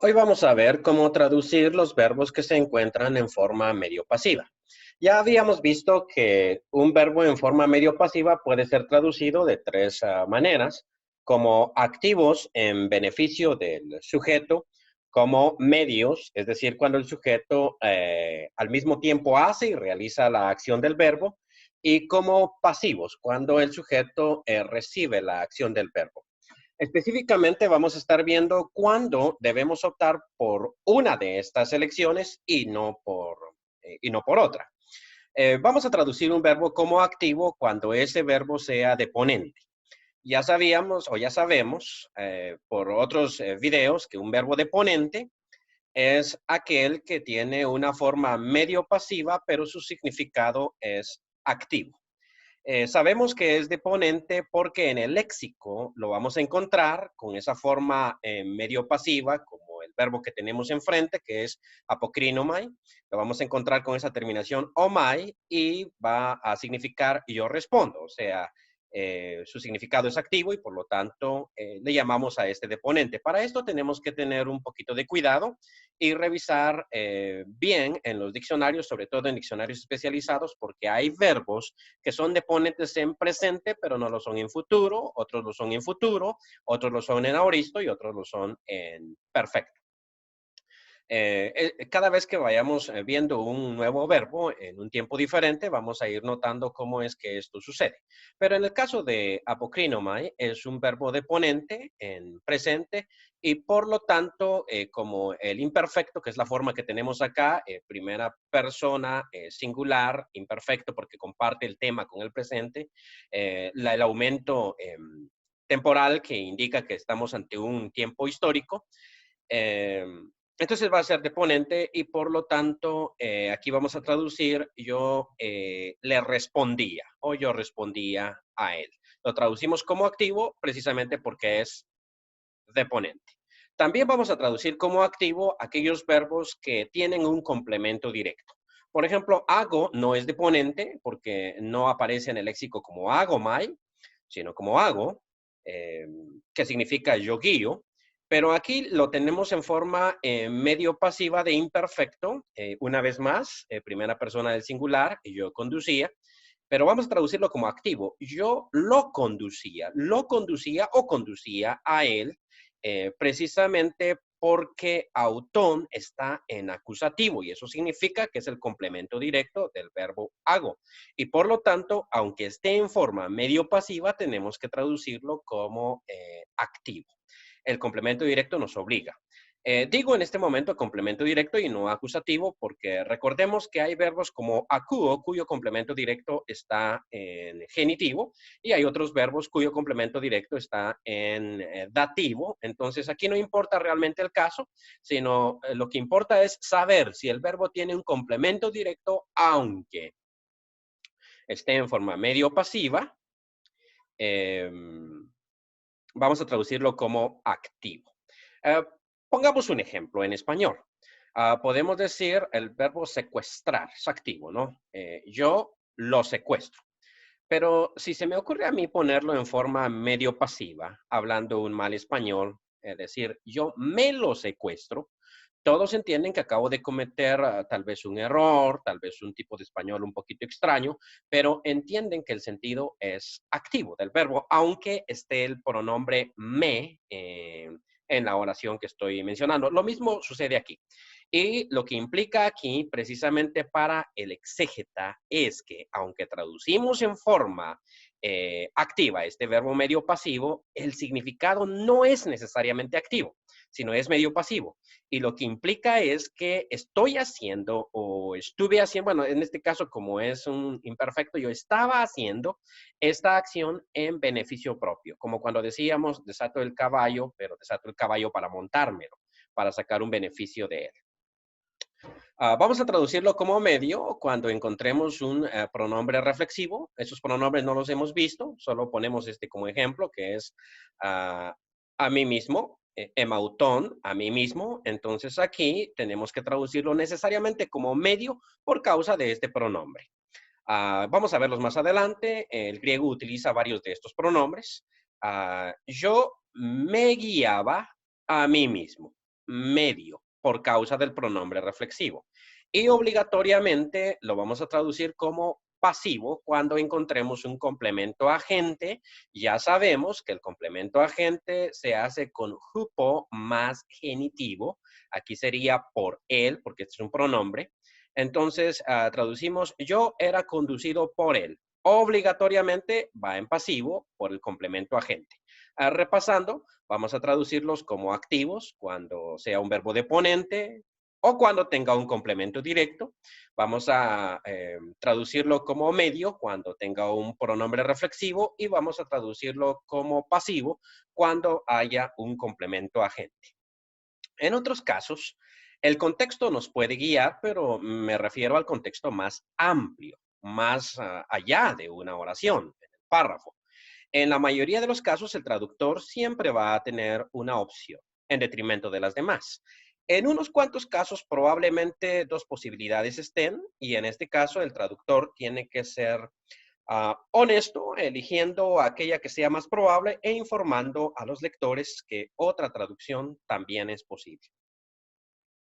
Hoy vamos a ver cómo traducir los verbos que se encuentran en forma medio pasiva. Ya habíamos visto que un verbo en forma medio pasiva puede ser traducido de tres maneras, como activos en beneficio del sujeto, como medios, es decir, cuando el sujeto al mismo tiempo hace y realiza la acción del verbo, y como pasivos, cuando el sujeto recibe la acción del verbo. Específicamente vamos a estar viendo cuándo debemos optar por una de estas elecciones y no por otra. Vamos a traducir un verbo como activo cuando ese verbo sea deponente. Ya sabíamos o ya sabemos por otros videos que un verbo deponente es aquel que tiene una forma medio pasiva, pero su significado es activo. Sabemos que es deponente porque en el léxico lo vamos a encontrar con esa forma medio pasiva, como el verbo que tenemos enfrente, que es apokrinomai. Lo vamos a encontrar con esa terminación omai y va a significar yo respondo, o sea, su significado es activo y por lo tanto le llamamos a este deponente. Para esto tenemos que tener un poquito de cuidado y revisar bien en los diccionarios, sobre todo en diccionarios especializados, porque hay verbos que son deponentes en presente, pero no lo son en futuro, otros lo son en futuro, otros lo son en aoristo y otros lo son en perfecto. Cada vez que vayamos viendo un nuevo verbo en un tiempo diferente, vamos a ir notando cómo es que esto sucede. Pero en el caso de apokrinomai, es un verbo deponente en presente y por lo tanto, como el imperfecto, que es la forma que tenemos acá, primera persona, singular, imperfecto, porque comparte el tema con el presente, el aumento temporal que indica que estamos ante un tiempo histórico. Eh, entonces va a ser deponente y por lo tanto aquí vamos a traducir yo le respondía o yo respondía a él. Lo traducimos como activo precisamente porque es deponente. También vamos a traducir como activo aquellos verbos que tienen un complemento directo. Por ejemplo, hago no es deponente porque no aparece en el léxico como hago mai, sino como hago, eh, que significa yo guío. Pero aquí lo tenemos en forma medio pasiva de imperfecto, una vez más, primera persona del singular, y yo conducía, pero vamos a traducirlo como activo. Yo lo conducía o conducía a él, precisamente porque autón está en acusativo y eso significa que es el complemento directo del verbo hago. Y por lo tanto, aunque esté en forma medio pasiva, tenemos que traducirlo como activo. El complemento directo nos obliga. Digo en este momento complemento directo y no acusativo porque recordemos que hay verbos como acuo cuyo complemento directo está en genitivo y hay otros verbos cuyo complemento directo está en dativo. Entonces aquí no importa realmente el caso, sino lo que importa es saber si el verbo tiene un complemento directo aunque esté en forma medio pasiva. Eh, Vamos a traducirlo como activo. Eh, Pongamos un ejemplo en español. Podemos decir el verbo secuestrar, es activo, ¿no? Yo lo secuestro. Pero si se me ocurre a mí ponerlo en forma medio pasiva, hablando un mal español, es decir, yo me lo secuestro, todos entienden que acabo de cometer tal vez un error, tal vez un tipo de español un poquito extraño, pero entienden que el sentido es activo del verbo, aunque esté el pronombre me en la oración que estoy mencionando. Lo mismo sucede aquí. Y lo que implica aquí, precisamente para el exégeta, es que aunque traducimos en forma activa este verbo medio pasivo, el significado no es necesariamente activo, sino es medio pasivo. Y lo que implica es que estoy haciendo o estuve haciendo, bueno, en este caso como es un imperfecto, yo estaba haciendo esta acción en beneficio propio, como cuando decíamos desato el caballo, pero desato el caballo para montármelo, para sacar un beneficio de él. Vamos a traducirlo como medio cuando encontremos un pronombre reflexivo. Esos pronombres no los hemos visto, solo ponemos este como ejemplo, que es uh, a mí mismo, emautón, a mí mismo. Entonces aquí tenemos que traducirlo necesariamente como medio por causa de este pronombre. Vamos a verlos más adelante. El griego utiliza varios de estos pronombres. Yo me guiaba a mí mismo. medio por causa del pronombre reflexivo. Y obligatoriamente lo vamos a traducir como pasivo cuando encontremos un complemento agente. Ya sabemos que el complemento agente se hace con hupo más genitivo. Aquí sería por él, porque este es un pronombre. Entonces, traducimos, yo era conducido por él. Obligatoriamente va en pasivo por el complemento agente. Repasando, vamos a traducirlos como activos cuando sea un verbo deponente o cuando tenga un complemento directo. Vamos a traducirlo como medio cuando tenga un pronombre reflexivo y vamos a traducirlo como pasivo cuando haya un complemento agente. En otros casos, el contexto nos puede guiar, pero me refiero al contexto más amplio, más allá de una oración, el párrafo. En la mayoría de los casos, el traductor siempre va a tener una opción en detrimento de las demás. En unos cuantos casos, probablemente dos posibilidades estén, y en este caso, el traductor tiene que ser honesto, eligiendo aquella que sea más probable e informando a los lectores que otra traducción también es posible.